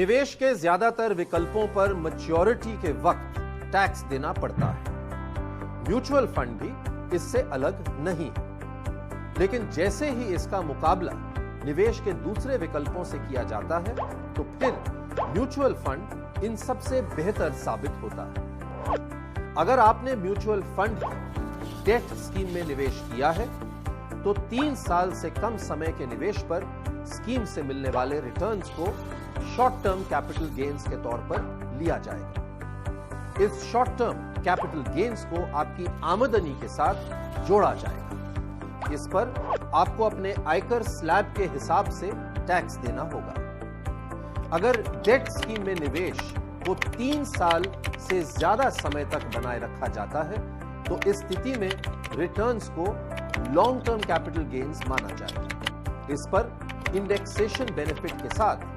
निवेश के ज्यादातर विकल्पों पर मैच्योरिटी के वक्त टैक्स देना पड़ता है। म्यूचुअल फंड भी इससे अलग नहीं है, लेकिन जैसे ही इसका मुकाबला निवेश के दूसरे विकल्पों से किया जाता है तो फिर म्यूचुअल फंड इन सबसे बेहतर साबित होता है। अगर आपने म्यूचुअल फंड डेट स्कीम में निवेश किया है तो 3 साल से कम समय के निवेश पर स्कीम से मिलने वाले रिटर्न्स को शॉर्ट टर्म कैपिटल गेन्स के तौर पर लिया जाएगा। इस शॉर्ट टर्म कैपिटल गेन्स को आपकी आमदनी के साथ जोड़ा जाएगा। इस पर आपको अपने आयकर स्लैब के हिसाब से टैक्स देना होगा। अगर डेट स्कीम में निवेश को 3 साल से ज्यादा समय तक बनाए रखा जाता है तो इस स्थिति में रिटर्न्स को लॉन्ग टर्म कैपिटल गेन्स माना जाएगा। इस पर इंडेक्सेशन बेनिफिट के साथ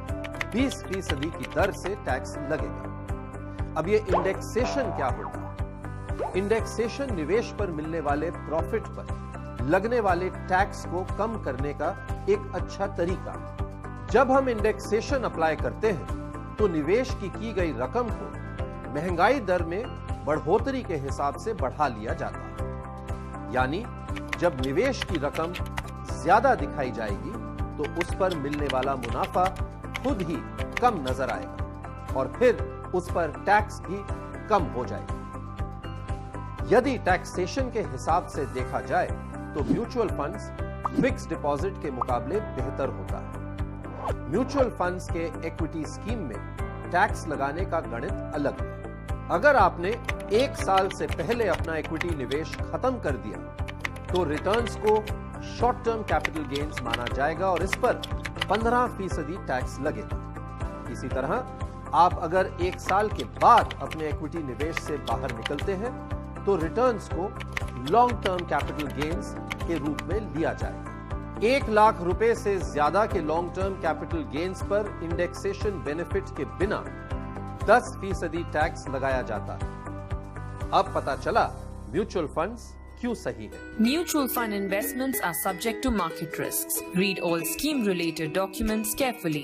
20% की दर से टैक्स लगेगा। अब ये इंडेक्सेशन क्या होता है? इंडेक्सेशन निवेश पर मिलने वाले प्रॉफिट पर लगने वाले टैक्स को कम करने का एक अच्छा तरीका। जब हम इंडेक्सेशन अप्लाई करते हैं तो निवेश की गई रकम को महंगाई दर में बढ़ोतरी के हिसाब से बढ़ा लिया जाता है। यानी जब निवेश की रकम ज्यादा दिखाई जाएगी तो उस पर मिलने वाला मुनाफा खुद ही कम नजर आएगा और फिर उस पर टैक्स भी कम हो जाएगा। यदि टैक्सेशन के हिसाब से देखा जाए तो म्यूचुअल फंड्स फिक्स डिपॉजिट के मुकाबले बेहतर होता है। म्यूचुअल फंड्स के इक्विटी स्कीम में टैक्स लगाने का गणित अलग है। अगर आपने 1 साल से पहले अपना इक्विटी निवेश खत्म कर दिया तो रिटर्न्स को शॉर्ट टर्म कैपिटल गेन्स माना जाएगा और इस पर 15% टैक्स लगेगा। इसी तरह आप अगर 1 साल के बाद अपने इक्विटी निवेश से बाहर निकलते हैं तो रिटर्न्स को लॉन्ग टर्म कैपिटल गेन्स के रूप में लिया जाएगा। 1 लाख रुपए से ज्यादा के लॉन्ग टर्म कैपिटल गेन्स पर इंडेक्सेशन बेनिफिट के बिना 10% टैक्स लगाया जाता है। अब पता चला म्यूचुअल फंड्स क्यों सही है। Mutual fund investments are subject to market risks. Read all scheme related documents carefully.